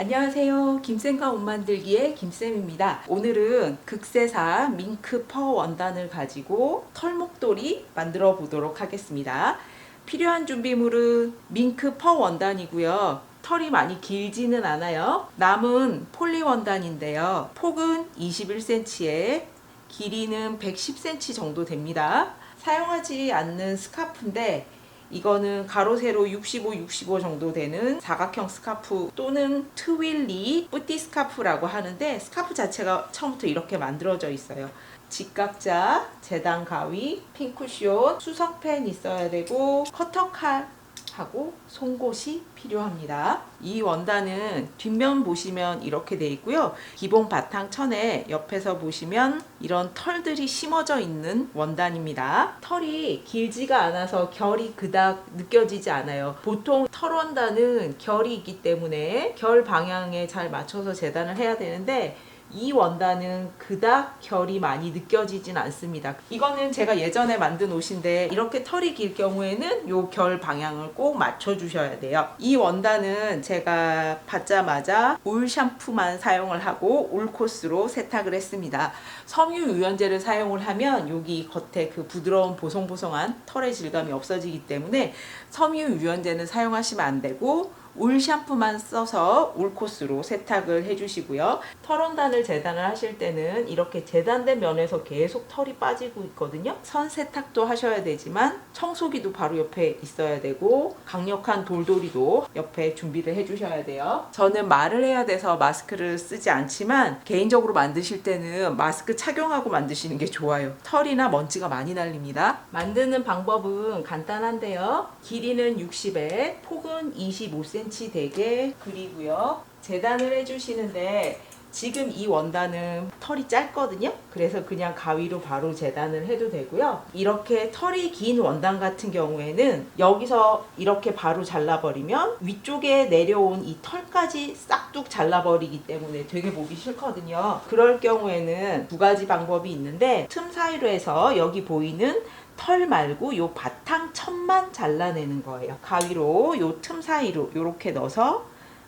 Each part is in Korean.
안녕하세요. 김쌤과 옷 만들기의 김쌤입니다. 오늘은 극세사 밍크 퍼 원단을 가지고 털목도리 만들어 보도록 하겠습니다. 필요한 준비물은 밍크 퍼 원단이고요. 털이 많이 길지는 않아요. 남은 폴리 원단인데요. 폭은 21cm에 길이는 110cm 정도 됩니다. 사용하지 않는 스카프인데 이거는 가로 세로 65, 65 정도 되는 사각형 스카프 또는 트윌리 뿌띠 스카프라고 하는데, 스카프 자체가 처음부터 이렇게 만들어져 있어요. 직각자, 재단 가위, 핑크쇼, 수성펜 있어야 되고 커터칼 하고 송곳이 필요합니다. 이 원단은 뒷면 보시면 이렇게 돼 있고요. 기본 바탕 천에 옆에서 보시면 이런 털들이 심어져 있는 원단입니다. 털이 길지가 않아서 결이 그닥 느껴지지 않아요. 보통 털 원단은 결이 있기 때문에 결 방향에 잘 맞춰서 재단을 해야 되는데, 이 원단은 그닥 결이 많이 느껴지진 않습니다. 이거는 제가 예전에 만든 옷인데 이렇게 털이 길 경우에는 요 결 방향을 꼭 맞춰 주셔야 돼요. 이 원단은 제가 받자마자 올 샴푸만 사용을 하고 올 코스로 세탁을 했습니다. 섬유 유연제를 사용을 하면 여기 겉에 그 부드러운 보송보송한 털의 질감이 없어지기 때문에 섬유 유연제는 사용하시면 안 되고 올 샴푸만 써서 올 코스로 세탁을 해주시고요. 털 원단을 재단을 하실 때는 이렇게 재단된 면에서 계속 털이 빠지고 있거든요. 선 세탁도 하셔야 되지만 청소기도 바로 옆에 있어야 되고 강력한 돌돌이도 옆에 준비를 해주셔야 돼요. 저는 말을 해야 돼서 마스크를 쓰지 않지만 개인적으로 만드실 때는 마스크 착용하고 만드시는 게 좋아요. 털이나 먼지가 많이 날립니다. 만드는 방법은 간단한데요. 길이는 60에 폭은 25cm 되게 그리고요. 재단을 해주시는데 지금 이 원단은 털이 짧거든요. 그래서 그냥 가위로 바로 재단을 해도 되고요. 이렇게 털이 긴 원단 같은 경우에는 여기서 이렇게 바로 잘라버리면 위쪽에 내려온 이 털까지 싹둑 잘라버리기 때문에 되게 보기 싫거든요. 그럴 경우에는 두 가지 방법이 있는데, 틈 사이로 해서 여기 보이는 털 말고 요 바탕 천만 잘라내는 거예요. 가위로 요 틈 사이로 이렇게 넣어서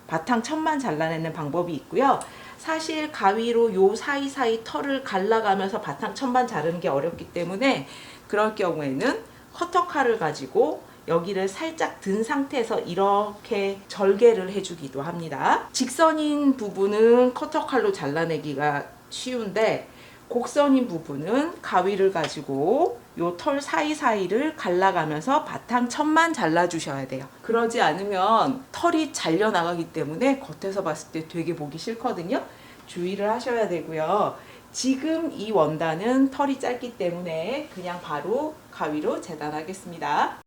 바탕 천만 잘라내는 방법이 있고요. 사실 가위로 요 사이사이 털을 갈라가면서 바탕 천만 자르는 게 어렵기 때문에 그럴 경우에는 커터칼을 가지고 여기를 살짝 든 상태에서 이렇게 절개를 해주기도 합니다. 직선인 부분은 커터칼로 잘라내기가 쉬운데 곡선인 부분은 가위를 가지고 요 털 사이사이를 갈라가면서 바탕 천만 잘라주셔야 돼요. 그러지 않으면 털이 잘려 나가기 때문에 겉에서 봤을 때 되게 보기 싫거든요. 주의를 하셔야 되고요. 지금 이 원단은 털이 짧기 때문에 그냥 바로 가위로 재단하겠습니다.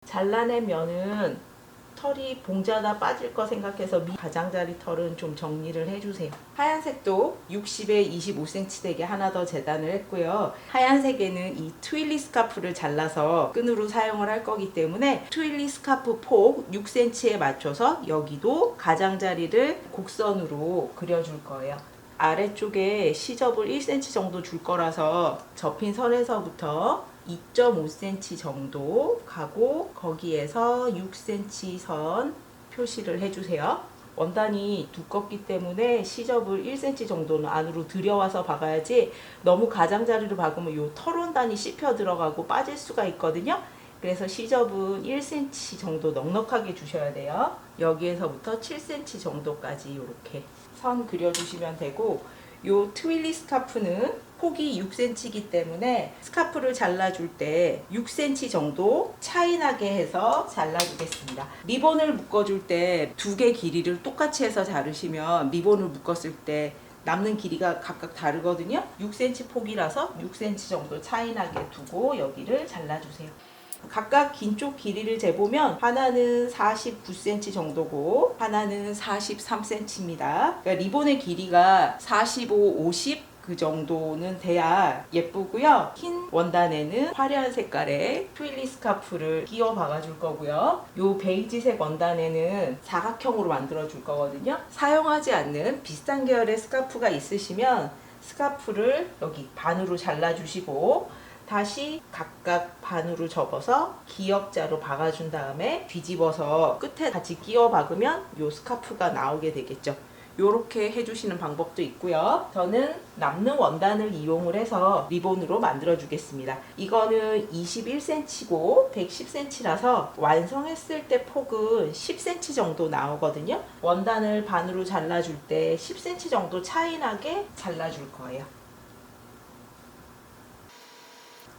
잘라낸 면은 털이 봉자다 빠질 거 생각해서 가장자리 털은 좀 정리를 해주세요. 하얀색도 60에 25cm 되게 하나 더 재단을 했고요. 하얀색에는 이 트윌리 스카프를 잘라서 끈으로 사용을 할 거기 때문에 트윌리 스카프 폭 6cm에 맞춰서 여기도 가장자리를 곡선으로 그려줄 거예요. 아래쪽에 시접을 1cm 정도 줄 거라서 접힌 선에서부터 2.5cm 정도 가고 거기에서 6cm 선 표시를 해주세요. 원단이 두껍기 때문에 시접을 1cm 정도는 안으로 들여와서 박아야지 너무 가장자리로 박으면 요 털 원단이 씹혀 들어가고 빠질 수가 있거든요. 그래서 시접은 1cm 정도 넉넉하게 주셔야 돼요. 여기에서부터 7cm 정도까지 이렇게 선 그려주시면 되고, 요 트윌리 스카프는 폭이 6cm이기 때문에 스카프를 잘라줄 때 6cm 정도 차이 나게 해서 잘라주겠습니다. 리본을 묶어줄 때 두 개 길이를 똑같이 해서 자르시면 리본을 묶었을 때 남는 길이가 각각 다르거든요. 6cm 폭이라서 6cm 정도 차이 나게 두고 여기를 잘라주세요. 각각 긴 쪽 길이를 재보면 하나는 49cm 정도고 하나는 43cm입니다. 그러니까 리본의 길이가 45, 50 그 정도는 돼야 예쁘고요. 흰 원단에는 화려한 색깔의 트윌리 스카프를 끼워 박아줄 거고요. 요 베이지색 원단에는 사각형으로 만들어 줄 거거든요. 사용하지 않는 비슷한 계열의 스카프가 있으시면 스카프를 여기 반으로 잘라주시고 다시 각각 반으로 접어서 기역자로 박아준 다음에 뒤집어서 끝에 같이 끼워 박으면 요 스카프가 나오게 되겠죠. 요렇게 해주시는 방법도 있고요. 저는 남는 원단을 이용을 해서 리본으로 만들어 주겠습니다. 이거는 21cm고 110cm라서 완성했을 때 폭은 10cm 정도 나오거든요. 원단을 반으로 잘라줄 때 10cm 정도 차이 나게 잘라줄 거예요.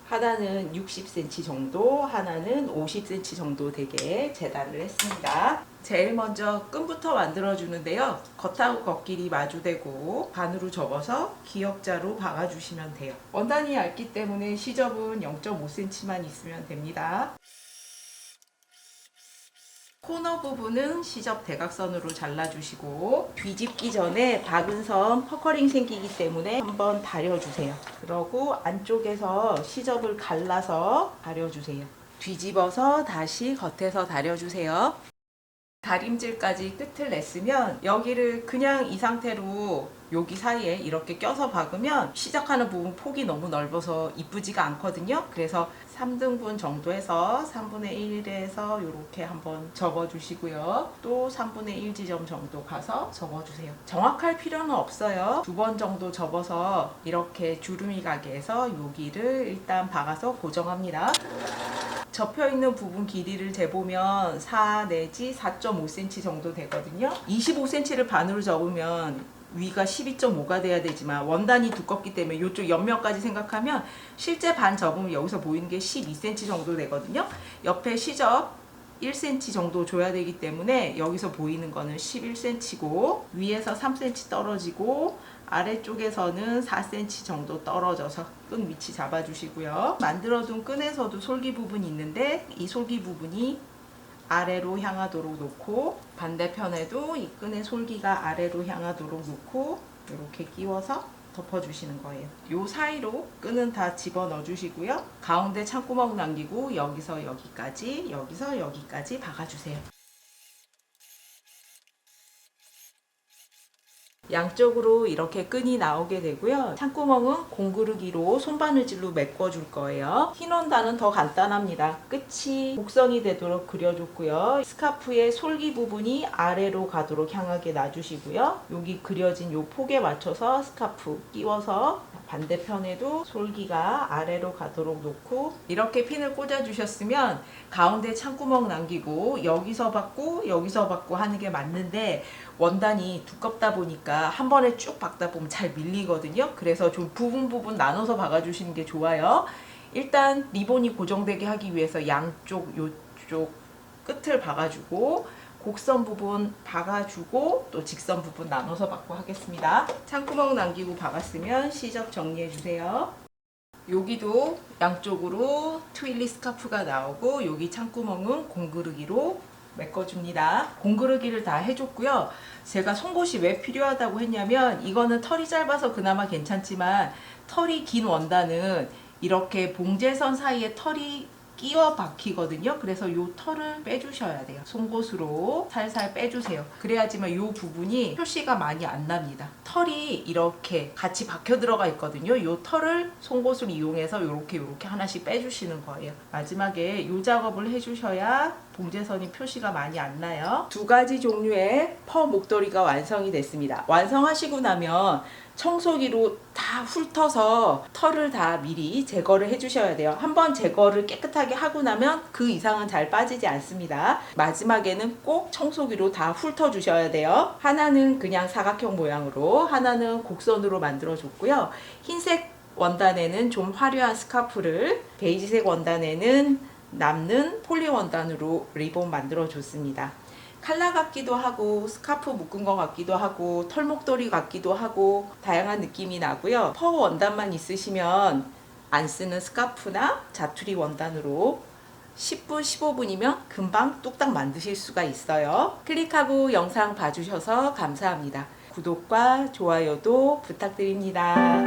하나는 60cm 정도, 하나는 50cm 정도 되게 재단을 했습니다. 제일 먼저 끈부터 만들어 주는데요. 겉하고 겉길이 마주대고 반으로 접어서 기역자로 박아주시면 돼요. 원단이 얇기 때문에 시접은 0.5cm만 있으면 됩니다. 코너 부분은 시접 대각선으로 잘라주시고 뒤집기 전에 박은 선 퍼커링 생기기 때문에 한번 다려주세요. 그러고 안쪽에서 시접을 갈라서 다려주세요. 뒤집어서 다시 겉에서 다려주세요. 다림질까지 끝을 냈으면 여기를 그냥 이 상태로 여기 사이에 이렇게 껴서 박으면 시작하는 부분 폭이 너무 넓어서 이쁘지가 않거든요. 그래서 3등분 정도 해서 3분의 1에서 이렇게 한번 접어주시고요. 또 3분의 1 지점 정도 가서 접어주세요. 정확할 필요는 없어요. 2번 정도 접어서 이렇게 주름이 가게 해서 여기를 일단 박아서 고정합니다. 접혀있는 부분 길이를 재보면 4 내지 4.5cm 정도 되거든요. 25cm를 반으로 접으면 위가 12.5가 돼야 되지만 원단이 두껍기 때문에 이쪽 옆면까지 생각하면 실제 반 접으면 여기서 보이는 게 12cm 정도 되거든요. 옆에 시접 1cm 정도 줘야 되기 때문에 여기서 보이는 거는 11cm고 위에서 3cm 떨어지고 아래쪽에서는 4cm 정도 떨어져서 끈 위치 잡아주시고요. 만들어둔 끈에서도 솔기 부분이 있는데 이 솔기 부분이 아래로 향하도록 놓고 반대편에도 이 끈의 솔기가 아래로 향하도록 놓고 이렇게 끼워서 덮어주시는 거예요. 요 사이로 끈은 다 집어넣어 주시고요. 가운데 창구멍 남기고 여기서 여기까지 여기서 여기까지 박아주세요. 양쪽으로 이렇게 끈이 나오게 되고요. 창구멍은 공구르기로 손바느질로 메꿔줄 거예요. 흰 원단은 더 간단합니다. 끝이 곡선이 되도록 그려줬고요. 스카프의 솔기 부분이 아래로 가도록 향하게 놔주시고요. 여기 그려진 요 폭에 맞춰서 스카프 끼워서 반대편에도 솔기가 아래로 가도록 놓고 이렇게 핀을 꽂아 주셨으면 가운데 창구멍 남기고 여기서 받고 여기서 받고 하는 게 맞는데 원단이 두껍다 보니까 한 번에 쭉 박다 보면 잘 밀리거든요. 그래서 좀 부분 나눠서 박아 주시는 게 좋아요. 일단 리본이 고정되게 하기 위해서 양쪽 요쪽 끝을 박아주고 곡선 부분 박아주고 또 직선 부분 나눠서 박고 하겠습니다. 창구멍 남기고 박았으면 시접 정리해 주세요. 여기도 양쪽으로 트윌리 스카프가 나오고 여기 창구멍은 공그르기로 메꿔줍니다. 공그르기를 다 해줬고요. 제가 송곳이 왜 필요하다고 했냐면 이거는 털이 짧아서 그나마 괜찮지만 털이 긴 원단은 이렇게 봉제선 사이에 털이 끼워 박히거든요. 그래서 요 털을 빼주셔야 돼요. 송곳으로 살살 빼주세요. 그래야지만 요 부분이 표시가 많이 안 납니다. 털이 이렇게 같이 박혀 들어가 있거든요. 요 털을 송곳을 이용해서 요렇게 하나씩 빼주시는 거예요. 마지막에 요 작업을 해주셔야 봉제선이 표시가 많이 안 나요. 두 가지 종류의 퍼 목도리가 완성이 됐습니다. 완성하시고 나면 청소기로 다 훑어서 털을 다 미리 제거를 해주셔야 돼요. 한번 제거를 깨끗하게 하고 나면 그 이상은 잘 빠지지 않습니다. 마지막에는 꼭 청소기로 다 훑어 주셔야 돼요. 하나는 그냥 사각형 모양으로, 하나는 곡선으로 만들어 줬고요. 흰색 원단에는 좀 화려한 스카프를, 베이지색 원단에는 남는 폴리 원단으로 리본 만들어 줬습니다. 칼라 같기도 하고 스카프 묶은 것 같기도 하고 털목도리 같기도 하고 다양한 느낌이 나고요. 퍼 원단만 있으시면 안 쓰는 스카프나 자투리 원단으로 10분, 15분이면 금방 뚝딱 만드실 수가 있어요. 클릭하고 영상 봐주셔서 감사합니다. 구독과 좋아요도 부탁드립니다.